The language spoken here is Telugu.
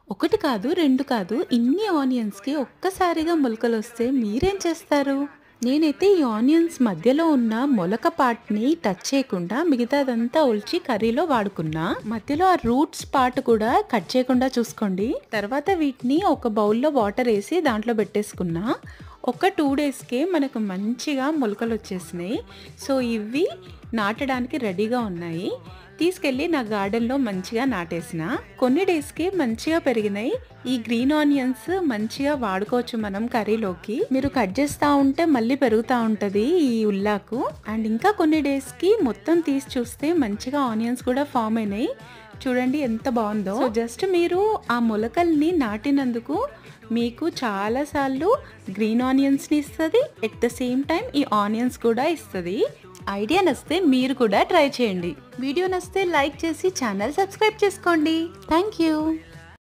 ఒకటి కాదు, 2 కాదు, ఇన్ని ఆనియన్స్‌కి ఒక్కసారిగా మొలకలొస్తే మీరేం చేస్తారు? నేనైతే ఈ ఆనియన్స్ మధ్యలో ఉన్న మొలక పార్ట్‌ని టచ్ చేయకుండా మిగతాదంతా ఒలిచి కర్రీలో వాడుకున్నా. మధ్యలో ఆ రూట్స్ పార్ట్ కూడా కట్ చేయకుండా చూసుకోండి. తర్వాత వీటిని ఒక బౌల్‌లో వాటర్ ఏసి దాంట్లో పెట్టేసుకున్నా. ఒక 2 డేస్‌కే మనకు మంచిగా మొలకలొచ్చేసినాయి. సో, ఇవి నాటడానికి రెడీగా ఉన్నాయి. తీసుకెళ్ళి నా గార్డెన్‌లో మంచిగా నాటేసిన. కొన్ని డేస్‌కి మంచిగా పెరిగినాయి. ఈ గ్రీన్ ఆనియన్స్ మంచిగా వాడుకోవచ్చు మనం కర్రీలోకి. మీరు కట్ చేస్తా ఉంటే మళ్ళీ పెరుగుతా ఉంటది ఈ ఉల్లాకు. అండ్ ఇంకా కొన్ని డేస్‌కి మొత్తం తీసి చూస్తే మంచిగా ఆనియన్స్ కూడా ఫామ్ అయినాయి. చూడండి ఎంత బాగుందో. సో జస్ట్ మీరు ఆ మొలకల్ని నాటినందుకు మీకు చాలా సార్లు గ్రీన్ ఆనియన్స్‌ని ఇస్తది. ఎట్ ద సేమ్ టైం ఈ ఆనియన్స్ కూడా ఇస్తది. ఐడియా నచ్చితే మీరు కూడా ట్రై చేయండి. వీడియో నచ్చితే లైక్ చేసి ఛానల్ సబ్స్క్రైబ్ చేసుకోండి. Thank you.